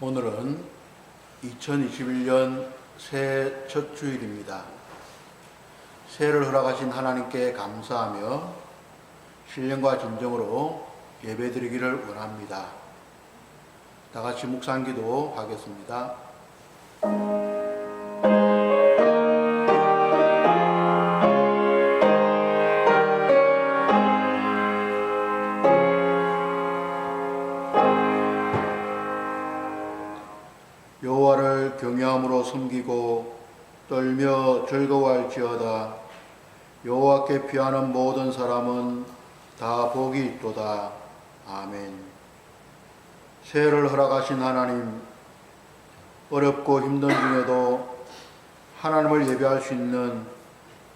오늘은 2021년 새해 첫 주일입니다. 새해를 허락하신 하나님께 감사하며 신령과 진정으로 예배드리기를 원합니다. 다 같이 묵상기도 하겠습니다. 여호와를 경외함으로 섬기고 떨며 즐거워할지어다. 여호와께 피하는 모든 사람은 다 복이 있도다. 아멘. 새해를 허락하신 하나님, 어렵고 힘든 중에도 하나님을 예배할 수 있는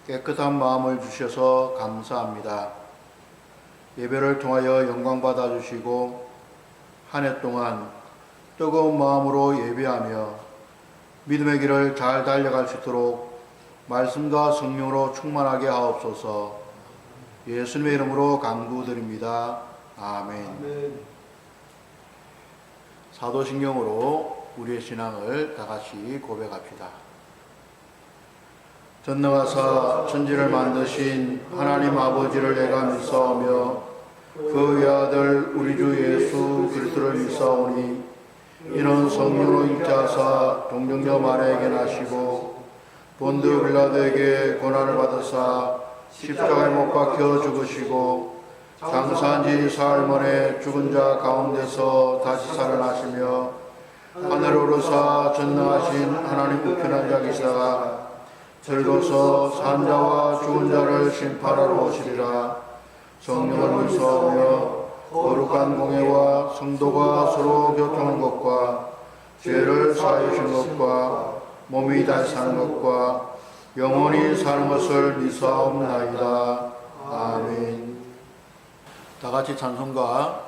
깨끗한 마음을 주셔서 감사합니다. 예배를 통하여 영광 받아 주시고 한 해 동안 뜨거운 마음으로 예배하며 믿음의 길을 잘 달려갈 수 있도록 말씀과 성령으로 충만하게 하옵소서. 예수님의 이름으로 간구드립니다. 아멘. 사도신경으로 우리의 신앙을 다 같이 고백합시다. 전능하사 천지를 만드신 하나님 아버지를 내가 믿사오며 그 외아들 우리 주 예수 그리스도를 믿사오니 이는 성령으로 잉태하사 동정녀 마리아에게 나시고 본드 빌라도에게 고난을 받으사 십자가에 못 박혀 죽으시고 장사한 지 사흘 만에 죽은 자 가운데서 다시 살아나시며 하늘 오르사 전능하신 하나님 우편한 자 계시다가 들고서 산 자와 죽은 자를 심판하러 오시리라. 성령을 믿사오며 거룩한 공예와 성도가 서로 교통하는 것과 죄를 사하여 주시는 것과 몸이 다시 사는 것과 영원히 사는 것을 믿사옵나이다. 아멘. 다 같이 찬송가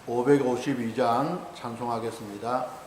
552장 찬송하겠습니다.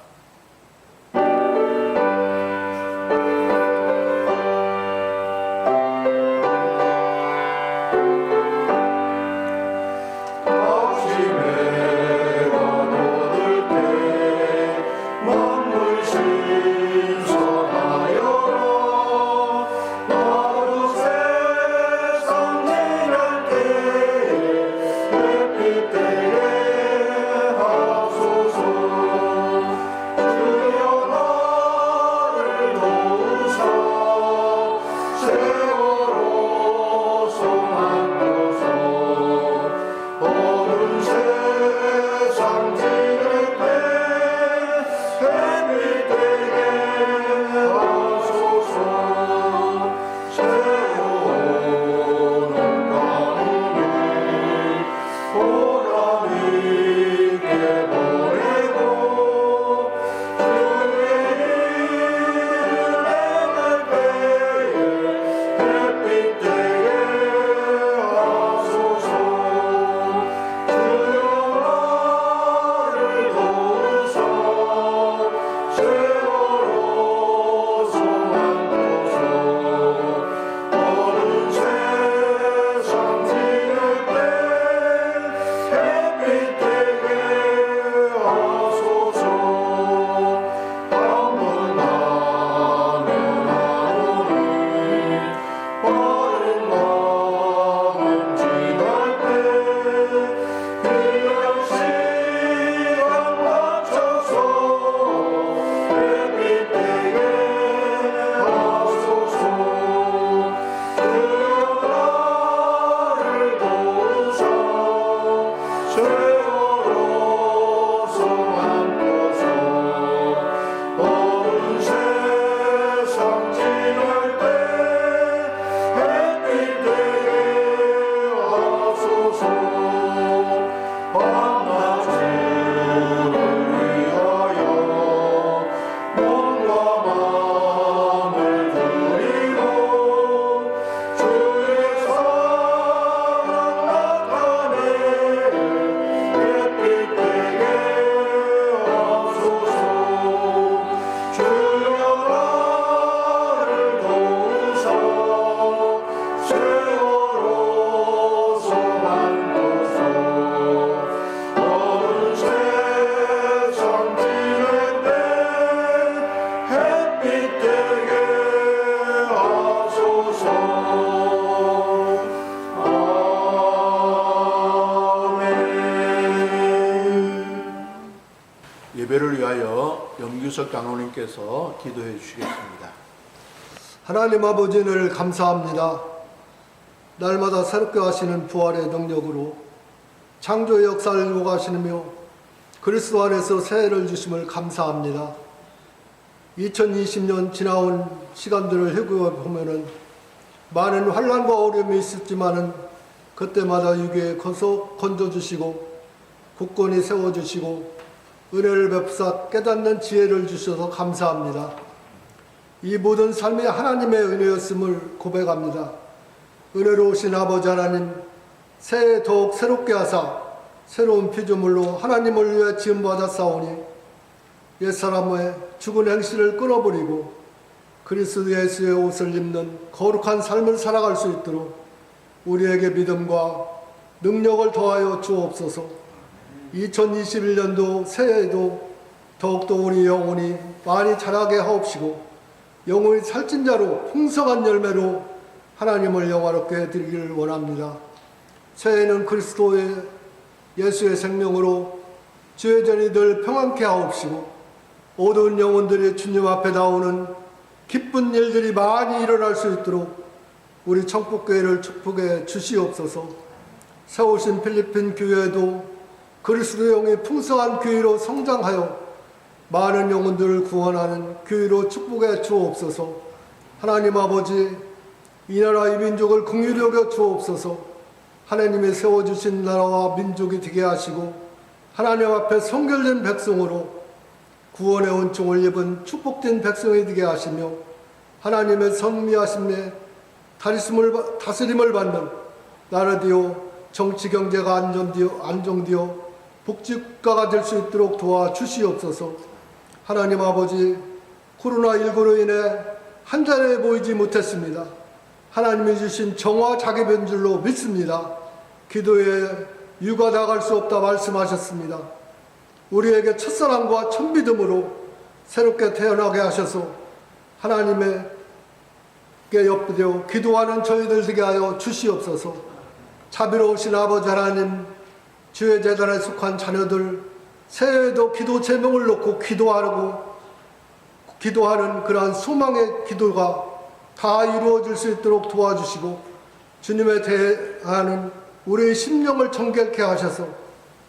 예배를 위하여 염규석 장로님께서 기도해 주시겠습니다. 하나님 아버지를 감사합니다. 날마다 새롭게 하시는 부활의 능력으로 창조의 역사를 요구하시며 그리스도 안에서 새해를 주심을 감사합니다. 2020년 지나온 시간들을 회고해보면 많은 환난과 어려움이 있었지만은 그때마다 유교에 건져주시고 굳건히 세워주시고 은혜를 베푸사 깨닫는 지혜를 주셔서 감사합니다. 이 모든 삶이 하나님의 은혜였음을 고백합니다. 은혜로우신 아버지 하나님, 새해 더욱 새롭게 하사 새로운 피조물로 하나님을 위해 지음받았사오니 옛사람의 죽은 행실을 끊어버리고 그리스도 예수의 옷을 입는 거룩한 삶을 살아갈 수 있도록 우리에게 믿음과 능력을 더하여 주옵소서. 2021년도 새해에도 더욱더 우리 영혼이 많이 자라게 하옵시고 영혼이 살찐 자로 풍성한 열매로 하나님을 영화롭게 해드리기를 원합니다. 새해에는 그리스도의 예수의 생명으로 주의 전이 늘 평안케 하옵시고 어두운 영혼들이 주님 앞에 나오는 기쁜 일들이 많이 일어날 수 있도록 우리 청포교회를 축복해 주시옵소서. 세우신 필리핀 교회도 그리스도 영이 풍성한 교회로 성장하여 많은 영혼들을 구원하는 교회로 축복해 주옵소서. 하나님 아버지, 이 나라 이 민족을 긍휼히 여겨 주옵소서. 하나님이 세워주신 나라와 민족이 되게 하시고 하나님 앞에 성결된 백성으로 구원의 은총을 입은 축복된 백성이 되게 하시며 하나님의 선미하심에 다스림을 받는 나라 되어 정치 경제가 안정되어 복지국가가 될 수 있도록 도와주시옵소서. 하나님 아버지, 코로나19로 인해 한 자리에 모이지 못했습니다. 하나님이 주신 정화 자기 변줄로 믿습니다. 기도에 유가 나갈 수 없다 말씀하셨습니다. 우리에게 첫사랑과 첫믿음으로 새롭게 태어나게 하셔서 하나님께 엎드려 기도하는 저희들 되게 하여 주시옵소서. 자비로우신 아버지 하나님, 주의 재단에 속한 자녀들 새해에도 기도 제목을 놓고 기도하는 그러한 소망의 기도가 다 이루어질 수 있도록 도와주시고 주님에 대하는 우리의 심령을 정결케 하셔서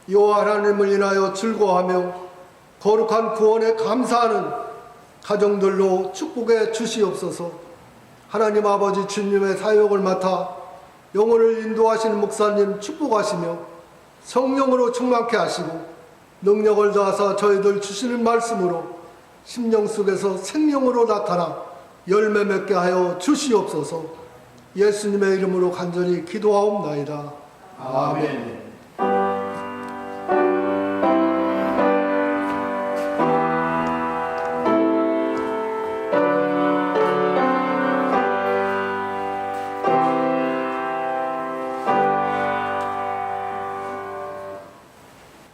여호와 하나님을 인하여 즐거워하며 거룩한 구원에 감사하는 가정들로 축복해 주시옵소서. 하나님 아버지, 주님의 사역을 맡아 영혼을 인도하시는 목사님 축복하시며 성령으로 충만케 하시고 능력을 다하사 저희들 주시는 말씀으로 심령 속에서 생명으로 나타나 열매 맺게 하여 주시옵소서. 예수님의 이름으로 간절히 기도하옵나이다. 아멘.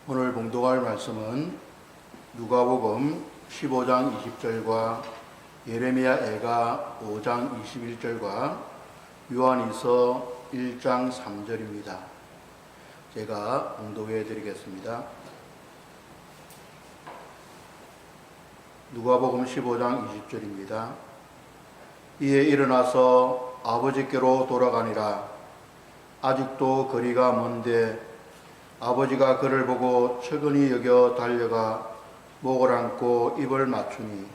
오늘 봉독할 말씀은 누가복음 15장 20절과 예레미야 애가 5장 21절과 요한이서 1장 3절입니다. 제가 봉독해 드리겠습니다. 누가복음 15장 20절입니다. 이에 일어나서 아버지께로 돌아가니라. 아직도 거리가 먼데 아버지가 그를 보고 측은히 여겨 달려가 목을 안고 입을 맞추니.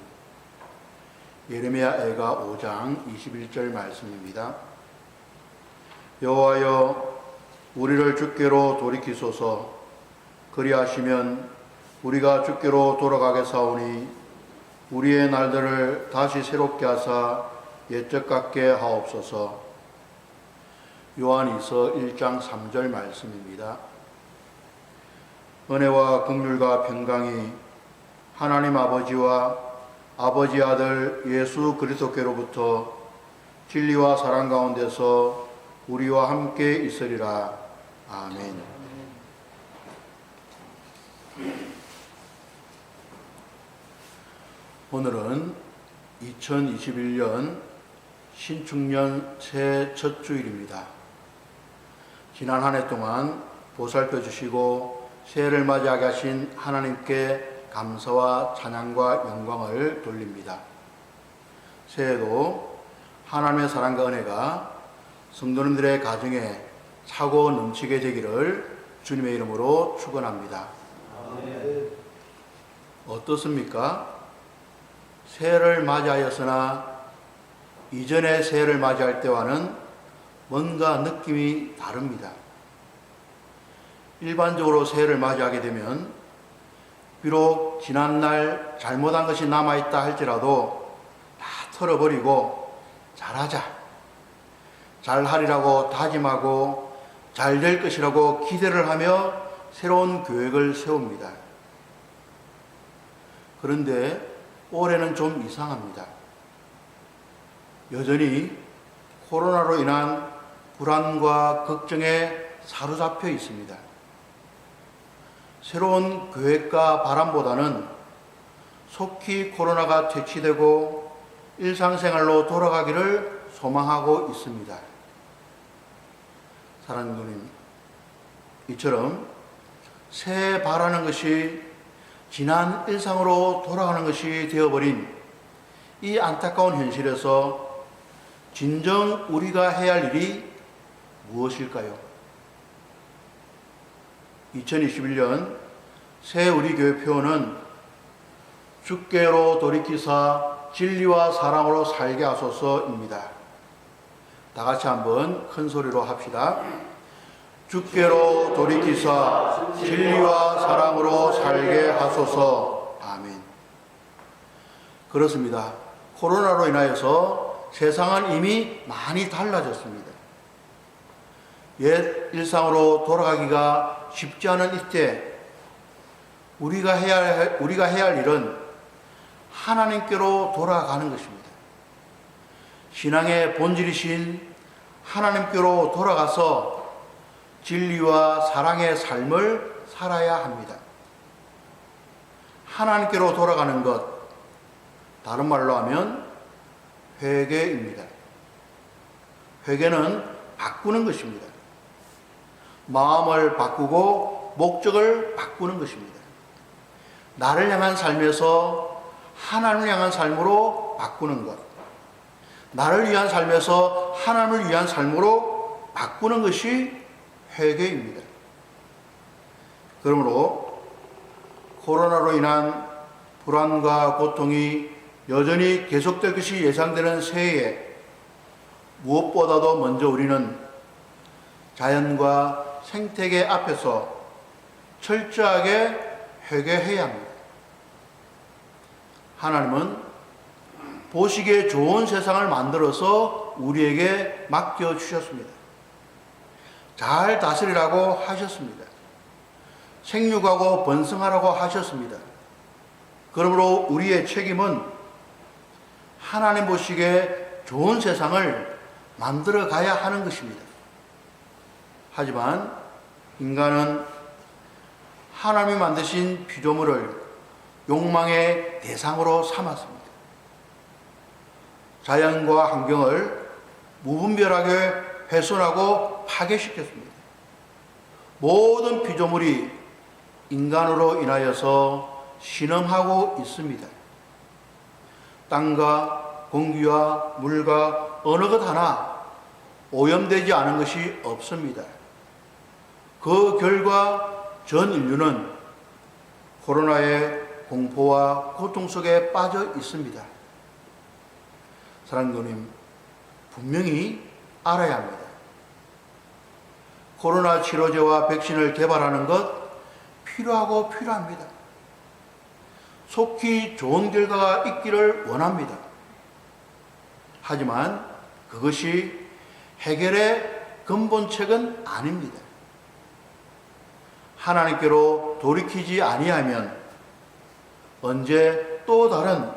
예레미야 애가 5장 21절 말씀입니다. 여호와여, 우리를 주께로 돌이키소서. 그리하시면 우리가 주께로 돌아가겠사오니 우리의 날들을 다시 새롭게 하사 옛적 같게 하옵소서. 요한이서 1장 3절 말씀입니다. 은혜와 긍휼과 평강이 하나님 아버지와 아버지 아들 예수 그리스도께로부터 진리와 사랑 가운데서 우리와 함께 있으리라. 아멘. 오늘은 2021년 신축년 새해 첫 주일입니다. 지난 한 해 동안 보살펴 주시고 새해를 맞이하게 하신 하나님께 감사와 찬양과 영광을 돌립니다. 새해도 하나님의 사랑과 은혜가 성도님들의 가정에 차고 넘치게 되기를 주님의 이름으로 축원합니다. 어떻습니까? 새해를 맞이하였으나 이전의 새해를 맞이할 때와는 뭔가 느낌이 다릅니다. 일반적으로 새해를 맞이하게 되면 비록 지난날 잘못한 것이 남아있다 할지라도 다 털어버리고 잘하자, 잘하리라고 다짐하고 잘 될 것이라고 기대를 하며 새로운 계획을 세웁니다. 그런데 올해는 좀 이상합니다. 여전히 코로나로 인한 불안과 걱정에 사로잡혀 있습니다. 새로운 계획과 바람보다는 속히 코로나가 퇴치되고 일상생활로 돌아가기를 소망하고 있습니다. 사랑하는 주님, 이처럼 새해 바라는 것이 지난 일상으로 돌아가는 것이 되어버린 이 안타까운 현실에서 진정 우리가 해야 할 일이 무엇일까요? 2021년 새 우리 교회 표어는 주께로 돌이키사 진리와 사랑으로 살게 하소서입니다. 다 같이 한번 큰 소리로 합시다. 주께로 돌이키사 진리와 사랑으로 살게 하소서. 아멘. 그렇습니다. 코로나로 인하여서 세상은 이미 많이 달라졌습니다. 옛 일상으로 돌아가기가 쉽지 않은 이때 우리가 해야 할 일은 하나님께로 돌아가는 것입니다. 신앙의 본질이신 하나님께로 돌아가서 진리와 사랑의 삶을 살아야 합니다. 하나님께로 돌아가는 것, 다른 말로 하면 회개입니다. 회개는 바꾸는 것입니다. 마음을 바꾸고 목적을 바꾸는 것입니다. 나를 향한 삶에서 하나님을 향한 삶으로 바꾸는 것, 나를 위한 삶에서 하나님을 위한 삶으로 바꾸는 것이 회개입니다. 그러므로 코로나로 인한 불안과 고통이 여전히 계속될 것이 예상되는 새해에 무엇보다도 먼저 우리는 자연과 생태계 앞에서 철저하게 회개해야 합니다. 하나님은 보시기에 좋은 세상을 만들어서 우리에게 맡겨주셨습니다. 잘 다스리라고 하셨습니다. 생육하고 번성하라고 하셨습니다. 그러므로 우리의 책임은 하나님 보시기에 좋은 세상을 만들어 가야 하는 것입니다. 하지만 인간은 하나님이 만드신 피조물을 욕망의 대상으로 삼았습니다. 자연과 환경을 무분별하게 훼손하고 파괴시켰습니다. 모든 피조물이 인간으로 인하여서 신음하고 있습니다. 땅과 공기와 물과 어느 것 하나 오염되지 않은 것이 없습니다. 그 결과 전 인류는 코로나의 공포와 고통 속에 빠져 있습니다. 사랑하는 주님, 분명히 알아야 합니다. 코로나 치료제와 백신을 개발하는 것 필요합니다. 속히 좋은 결과가 있기를 원합니다. 하지만 그것이 해결의 근본책은 아닙니다. 하나님께로 돌이키지 아니하면 언제 또 다른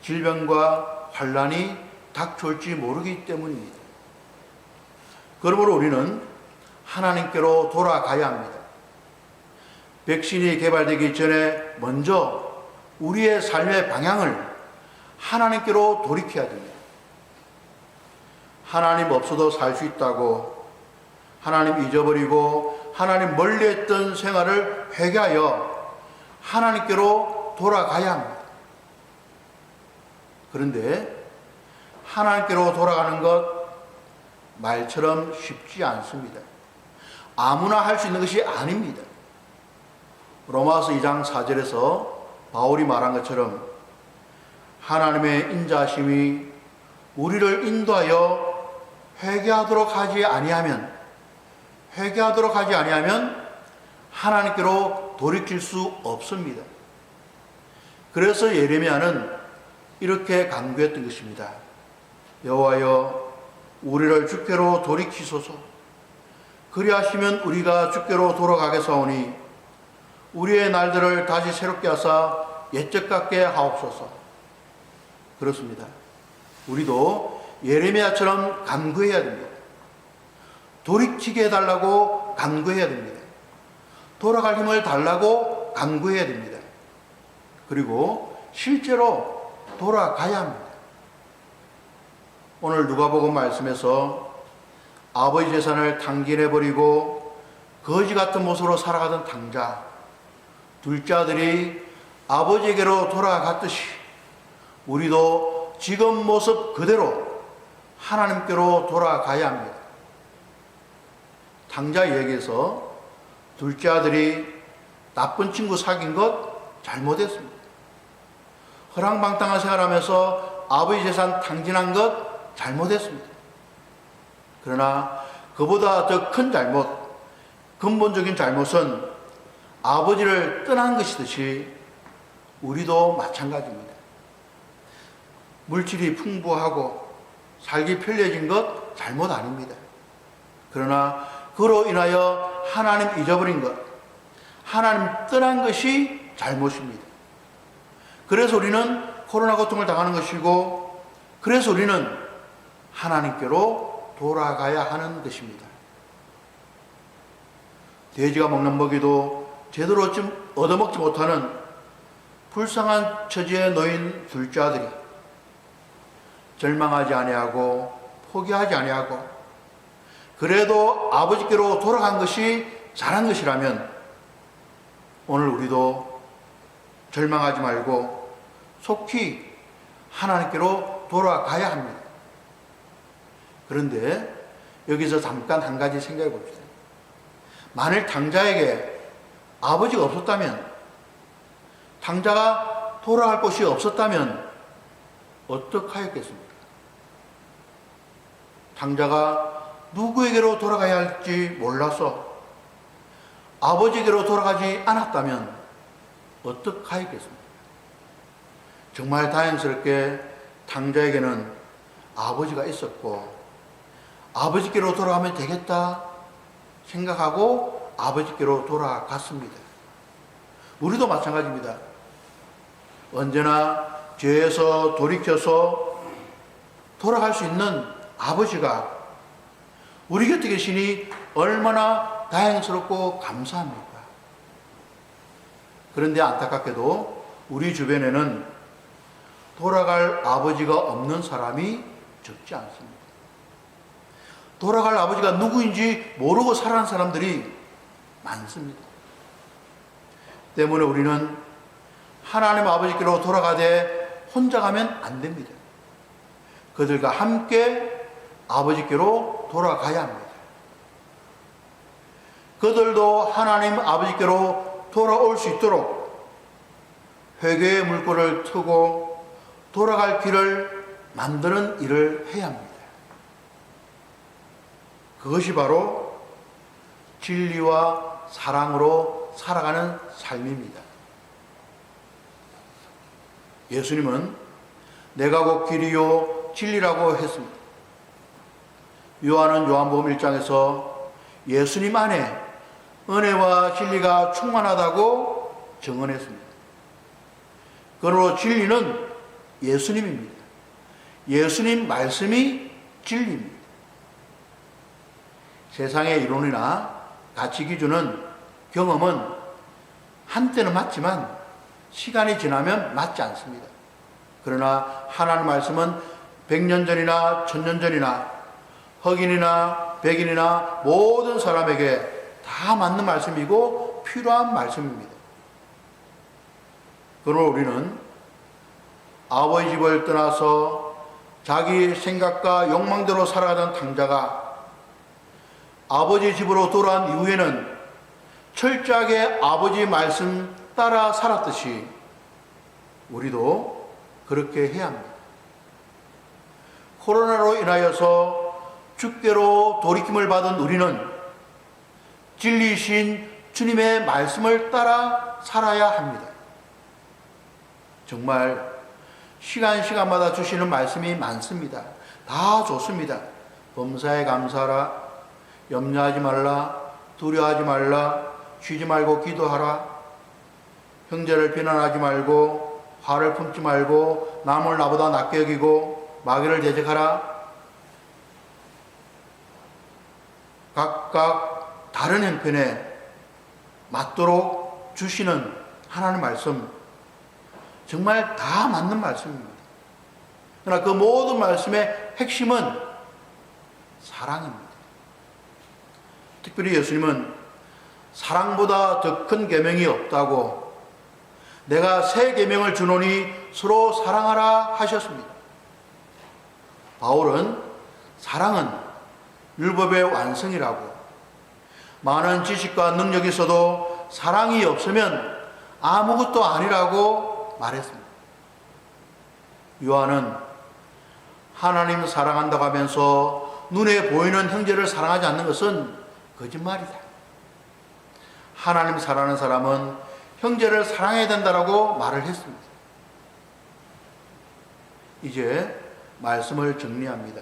질병과 환난이 닥쳐올지 모르기 때문입니다. 그러므로 우리는 하나님께로 돌아가야 합니다. 백신이 개발되기 전에 먼저 우리의 삶의 방향을 하나님께로 돌이켜야 됩니다. 하나님 없어도 살 수 있다고 하나님 잊어버리고 하나님 멀리했던 생활을 회개하여 하나님께로 돌아가야 합니다. 그런데 하나님께로 돌아가는 것 말처럼 쉽지 않습니다. 아무나 할 수 있는 것이 아닙니다. 로마서 2장 4절에서 바울이 말한 것처럼 하나님의 인자하심이 우리를 인도하여 회개하도록 하지 아니하면 하나님께로 돌이킬 수 없습니다. 그래서 예레미야는 이렇게 간구했던 것입니다. 여호와여 우리를 주께로 돌이키소서. 그리하시면 우리가 주께로 돌아가겠사오니 우리의 날들을 다시 새롭게 하사 옛적 같게 하옵소서. 그렇습니다. 우리도 예레미야처럼 간구해야 됩니다. 돌이키게 해달라고 간구해야 됩니다. 돌아갈 힘을 달라고 간구해야 됩니다. 그리고 실제로 돌아가야 합니다. 오늘 누가복음 말씀에서 아버지 재산을 탕진해버리고 거지 같은 모습으로 살아가던 당자, 둘째 아들이 아버지에게로 돌아갔듯이 우리도 지금 모습 그대로 하나님께로 돌아가야 합니다. 당자 이야기에서 둘째 아들이 나쁜 친구 사귄 것 잘못했습니다. 허랑방탕한 생활하면서 아버지 재산 탕진한 것 잘못했습니다. 그러나 그보다 더 큰 잘못, 근본적인 잘못은 아버지를 떠난 것이듯이 우리도 마찬가지입니다. 물질이 풍부하고 살기 편리해진 것 잘못 아닙니다. 그러나 그로 인하여 하나님 잊어버린 것, 하나님 떠난 것이 잘못입니다. 그래서 우리는 코로나 고통을 당하는 것이고, 그래서 우리는 하나님께로 돌아가야 하는 것입니다. 돼지가 먹는 먹이도 제대로 얻어먹지 못하는 불쌍한 처지에 놓인 둘째 아들이 절망하지 아니하고 포기하지 아니하고 그래도 아버지께로 돌아간 것이 잘한 것이라면 오늘 우리도 절망하지 말고 속히 하나님께로 돌아가야 합니다. 그런데 여기서 잠깐 한 가지 생각해 봅시다. 만일 당자에게 아버지가 없었다면, 당자가 돌아갈 곳이 없었다면 어떡하였겠습니까? 당자가 누구에게로 돌아가야 할지 몰라서 아버지에게로 돌아가지 않았다면 어떡하였겠습니까? 정말 다행스럽게 당자에게는 아버지가 있었고 아버지께로 돌아가면 되겠다 생각하고 아버지께로 돌아갔습니다. 우리도 마찬가지입니다. 언제나 죄에서 돌이켜서 돌아갈 수 있는 아버지가 우리 곁에 계시니 얼마나 다행스럽고 감사합니까? 그런데 안타깝게도 우리 주변에는 돌아갈 아버지가 없는 사람이 적지 않습니다. 돌아갈 아버지가 누구인지 모르고 살아가는 사람들이 많습니다. 때문에 우리는 하나님 아버지께로 돌아가되 혼자 가면 안 됩니다. 그들과 함께 아버지께로 돌아가야 합니다. 그들도 하나님 아버지께로 돌아올 수 있도록 회개의 물꼬를 트고 돌아갈 길을 만드는 일을 해야 합니다. 그것이 바로 진리와 사랑으로 살아가는 삶입니다. 예수님은 내가 곧 길이요 진리라고 했습니다. 요한은 요한복음 1장에서 예수님 안에 은혜와 진리가 충만하다고 증언했습니다. 그러므로 진리는 예수님입니다. 예수님 말씀이 진리입니다. 세상의 이론이나 가치 기준은, 경험은 한때는 맞지만 시간이 지나면 맞지 않습니다. 그러나 하나님 말씀은 100년 전이나 1000년 전이나 흑인이나 백인이나 모든 사람에게 다 맞는 말씀이고 필요한 말씀입니다. 그러나 우리는 아버지 집을 떠나서 자기 생각과 욕망대로 살아가던 탕자가 아버지 집으로 돌아온 이후에는 철저하게 아버지 말씀 따라 살았듯이 우리도 그렇게 해야 합니다. 코로나로 인하여서 주께로 돌이킴을 받은 우리는 진리이신 주님의 말씀을 따라 살아야 합니다. 정말 시간마다 주시는 말씀이 많습니다. 다 좋습니다. 범사에 감사하라, 염려하지 말라, 두려워하지 말라, 쉬지 말고 기도하라, 형제를 비난하지 말고 화를 품지 말고 남을 나보다 낫게 여기고 마귀를 대적하라. 각각 다른 형편에 맞도록 주시는 하나님 말씀, 정말 다 맞는 말씀입니다. 그러나 그 모든 말씀의 핵심은 사랑입니다. 특별히 예수님은 사랑보다 더 큰 계명이 없다고, 내가 새 계명을 주노니 서로 사랑하라 하셨습니다. 바울은 사랑은 율법의 완성이라고, 많은 지식과 능력이 있어도 사랑이 없으면 아무것도 아니라고 말했습니다. 요한은 하나님 사랑한다고 하면서 눈에 보이는 형제를 사랑하지 않는 것은 거짓말이다. 하나님 사랑하는 사람은 형제를 사랑해야 된다라고 말을 했습니다. 이제 말씀을 정리합니다.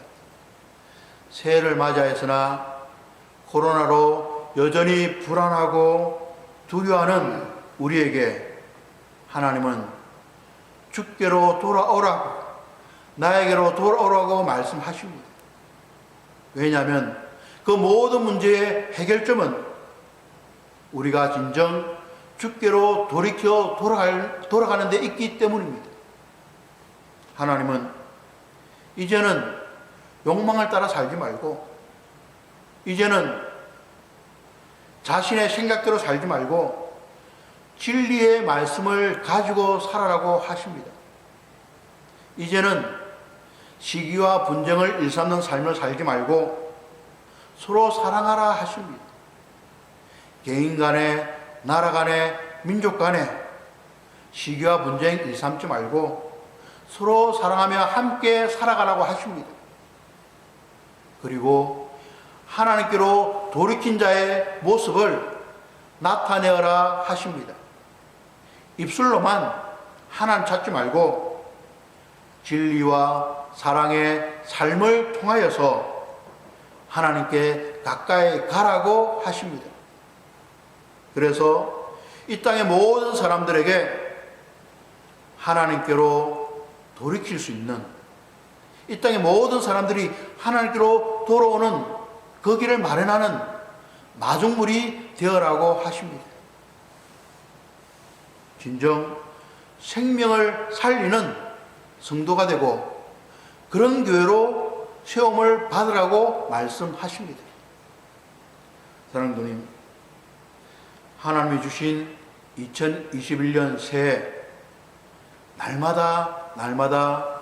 새해를 맞이하였으나 코로나로 여전히 불안하고 두려워하는 우리에게 하나님은 주께로 돌아오라고, 나에게로 돌아오라고 말씀하십니다. 왜냐하면 그 모든 문제의 해결점은 우리가 진정 주께로 돌이켜 돌아가는 데 있기 때문입니다. 하나님은 이제는 욕망을 따라 살지 말고, 이제는 자신의 생각대로 살지 말고 진리의 말씀을 가지고 살아라고 하십니다. 이제는 시기와 분쟁을 일삼는 삶을 살지 말고 서로 사랑하라 하십니다. 개인 간에, 나라 간에, 민족 간에 시기와 분쟁 일삼지 말고 서로 사랑하며 함께 살아가라고 하십니다. 그리고 하나님께로 돌이킨 자의 모습을 나타내어라 하십니다. 입술로만 하나님 찾지 말고 진리와 사랑의 삶을 통하여서 하나님께 가까이 가라고 하십니다. 그래서 이 땅의 모든 사람들에게 하나님께로 돌이킬 수 있는, 이 땅의 모든 사람들이 하나님께로 돌아오는 그 길을 마련하는 마중물이 되어라고 하십니다. 진정 생명을 살리는 성도가 되고 그런 교회로 세움을 받으라고 말씀하십니다. 사랑하는 주님, 하나님이 주신 2021년 새해 날마다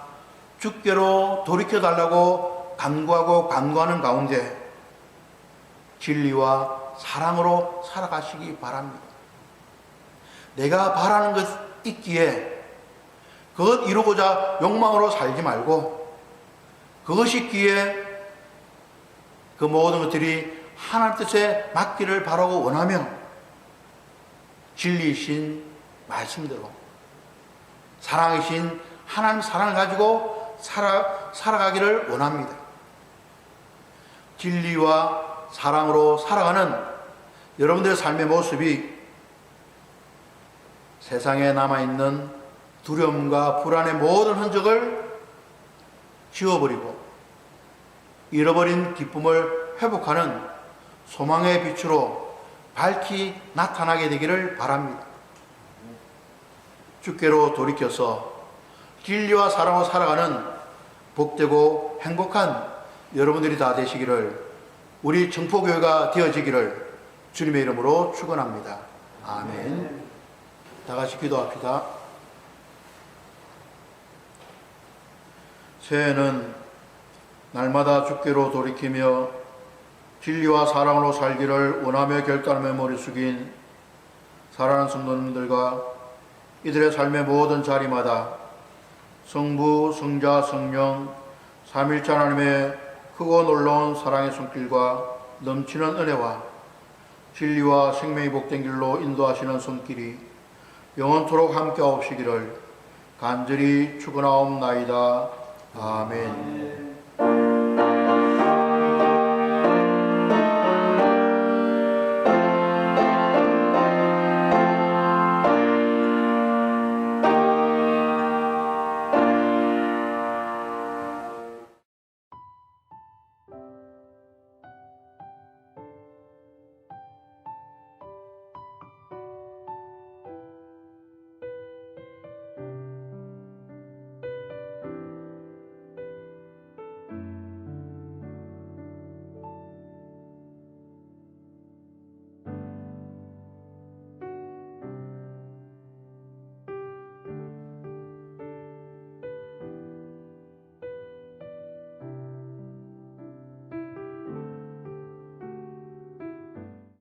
주께로 돌이켜달라고 간구하고 간구하는 가운데 진리와 사랑으로 살아가시기 바랍니다. 내가 바라는 것 있기에 그것 이루고자 욕망으로 살지 말고, 그것이 있기에 그 모든 것들이 하나님 뜻에 맞기를 바라고 원하며 진리이신 말씀대로 사랑이신 하나님 사랑을 가지고 살아가기를 원합니다. 진리와 사랑으로 살아가는 여러분들의 삶의 모습이 세상에 남아있는 두려움과 불안의 모든 흔적을 지워버리고 잃어버린 기쁨을 회복하는 소망의 빛으로 밝히 나타나게 되기를 바랍니다. 주께로 돌이켜서 진리와 사랑으로 살아가는 복되고 행복한 여러분들이 다 되시기를, 우리 청포교회가 되어지기를 주님의 이름으로 축원합니다. 아멘. 다 같이 기도합시다. 새해는 날마다 주께로 돌이키며 진리와 사랑으로 살기를 원하며 결단하며 머리 숙인 사랑하는 성도님들과 이들의 삶의 모든 자리마다 성부, 성자, 성령, 삼일체 하나님의 크고 놀라운 사랑의 손길과 넘치는 은혜와 진리와 생명이 복된 길로 인도하시는 손길이 영원토록 함께하옵시기를 간절히 축원하옵나이다. 아멘.